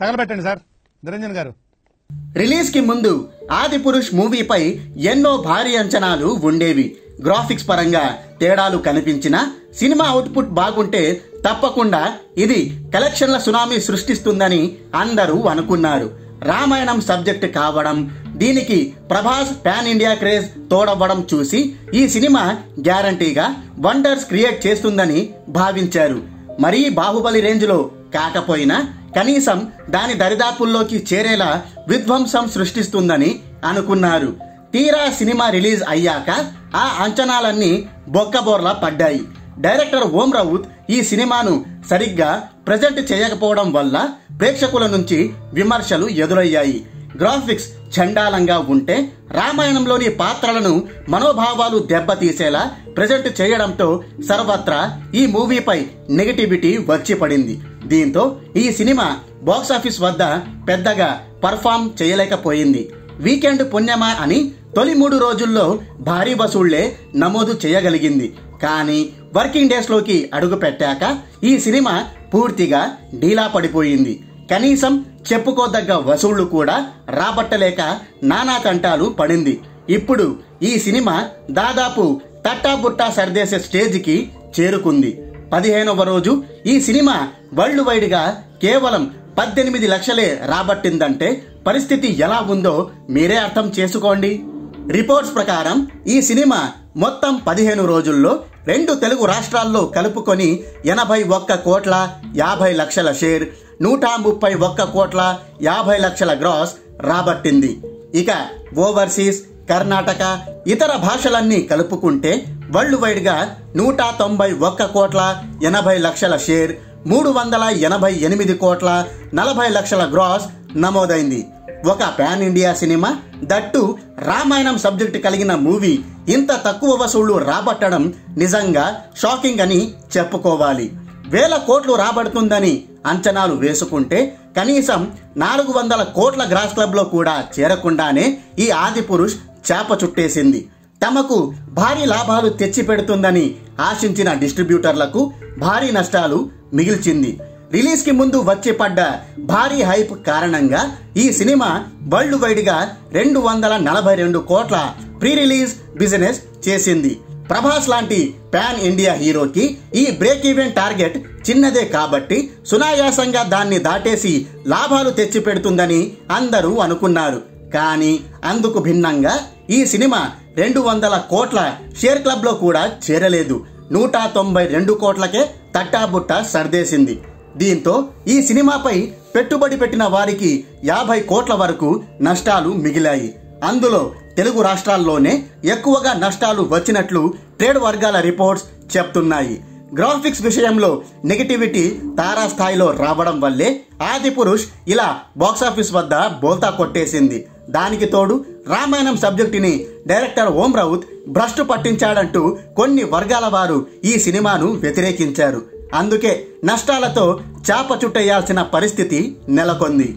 తగలబెట్టండి sir Niranjan గారు. Release కి ముందు ఆదిపురుష్ మూవీపై ఎన్నో భారీ అంచనాలు ఉండేవి. గ్రాఫిక్స్ పరంగా తేడాలు కనిపించినా సినిమా అవుట్పుట్ బాగుంటే తప్పకుండా ఇది కలెక్షన్ల సునామీ సృష్టిస్తుందని అందరూ అనుకున్నారు. రామాయణం సబ్జెక్ట్ కావడం, దీనికి ప్రభాస్ పాన్ ఇండియా క్రేజ్ తోడవ్వడం చూసి ఈ సినిమా గ్యారంటీగా వండర్స్ క్రియేట్ చేస్తుందని భావించారు. మరీ బాహుబలి రేంజ్ లో కాకపోయినా కనీసం దాని దరిదాపుల్లోకి చేరేలా విధ్వంసం సృష్టిస్తుందని అనుకున్నారు. తీరా సినిమా రిలీజ్ అయ్యాక ఆ అంచనాలన్నీ బొక్కబోర్లా పడ్డాయి. డైరెక్టర్ ఓం రౌత్ ఈ సినిమాను సరిగ్గా ప్రజెంట్ చేయకపోవడం వల్ల ప్రేక్షకుల నుంచి విమర్శలు ఎదురయ్యాయి. గ్రాఫిక్స్ చండాలంగా ఉంటే రామాయణంలోని పాత్రలను మనోభావాలు దెబ్బతీసేలా ప్రజెంట్ చేయడంతో సర్వత్రా ఈ మూవీపై నెగటివిటీ వచ్చి పడింది. దీంతో ఈ సినిమా బాక్సాఫీస్ వద్ద పెద్దగా పర్ఫామ్ చేయలేకపోయింది. వీకెండ్ పుణ్యమా అని తొలి 3 రోజుల్లో భారీ వసూళ్లే నమోదు చేయగలిగింది. కానీ వర్కింగ్ డేస్ లోకి అడుగు పెట్టాక ఈ సినిమా పూర్తిగా డీలా పడిపోయింది. కనీసం చెప్పుకోదగ్గ వసూళ్లు కూడా రాబట్టలేక నానా తంటాలు పడింది. ఇప్పుడు ఈ సినిమా దాదాపు తట్టాబుట్టా సర్దేసే స్టేజ్కి చేరుకుంది. 15వ రోజు ఈ సినిమా వరల్డ్ వైడ్ గా కేవలం 18 లక్షలే రాబట్టిందంటే పరిస్థితి ఎలా ఉందో మీరే అర్థం చేసుకోండి. రిపోర్ట్స్ ప్రకారం ఈ సినిమా మొత్తం 15 రోజుల్లో 2 తెలుగు రాష్ట్రాల్లో కలుపుకొని 81,50,00,000 షేర్, 131,50,00,000 గ్రాస్ రాబట్టింది. ఇక ఓవర్సీస్, కర్ణాటక, ఇతర భాషలన్నీ కలుపుకుంటే వరల్డ్ వైడ్ గా 191,80,00,000 షేర్, 388,40,00,000 గ్రాస్ నమోదైంది. ఒక pan India cinema, that Ramayanam subject కలిగిన మూవీ ఇంత తక్కువ వసూళ్లు రాబట్టడం నిజంగా షాకింగ్ అని చెప్పుకోవాలి. 1,000 కోట్లు రాబడుతుందని అంచనాలు వేసుకుంటే కనీసం 400 కోట్ల గ్రాస్ క్లబ్ లో కూడా చేరకుండానే ఈ ఆదిపురుష్ చేప చుట్టేసింది. తమకు భారీ లాభాలు తెచ్చిపెడుతుందని ఆశించిన డిస్ట్రిబ్యూటర్లకు భారీ నష్టాలు మిగిల్చింది. రిలీజ్ కి ముందు వచ్చి పడ్డ భారీ హైప్ కారణంగా ఈ సినిమా వరల్డ్ వైడ్ గా 242 కోట్ల ప్రీ రిలీజ్ బిజినెస్ చేసింది. ప్రభాస్ లాంటి పాన్ ఇండియా హీరోకి ఈ బ్రేక్ ఈవెన్ టార్గెట్ చిన్నదే కాబట్టి సునాయాసంగా దాన్ని దాటేసి లాభాలు తెచ్చిపెడుతుందని అందరూ అనుకున్నారు. కానీ అందుకు భిన్నంగా ఈ సినిమా 200 కోట్ల షేర్ క్లబ్ లో కూడా చేరలేదు. 192 కోట్లకే తట్టాబుట్టా సర్దేసింది. దీంతో ఈ సినిమాపై పెట్టుబడి పెట్టిన వారికి 50 కోట్ల వరకు నష్టాలు మిగిలాయి. అందులో తెలుగు రాష్ట్రాల్లోనే ఎక్కువగా నష్టాలు వచ్చినట్లు ట్రేడ్ వర్గాల రిపోర్ట్స్ చెప్తున్నాయి. గ్రాఫిక్స్ విషయంలో నెగటివిటీ తారాస్థాయిలో రావడం వల్లే ఆదిపురుష్ ఇలా బాక్సాఫీస్ వద్ద బోల్తా కొట్టేసింది. దానికి తోడు రామాయణం సబ్జెక్టుని డైరెక్టర్ ఓం రౌత్ భ్రష్టు పట్టించాడంటూ కొన్ని వర్గాల వారు ఈ సినిమాను వ్యతిరేకించారు. అందుకే నష్టాలతో చాప చుట్టేయాల్సిన పరిస్థితి నెలకొంది.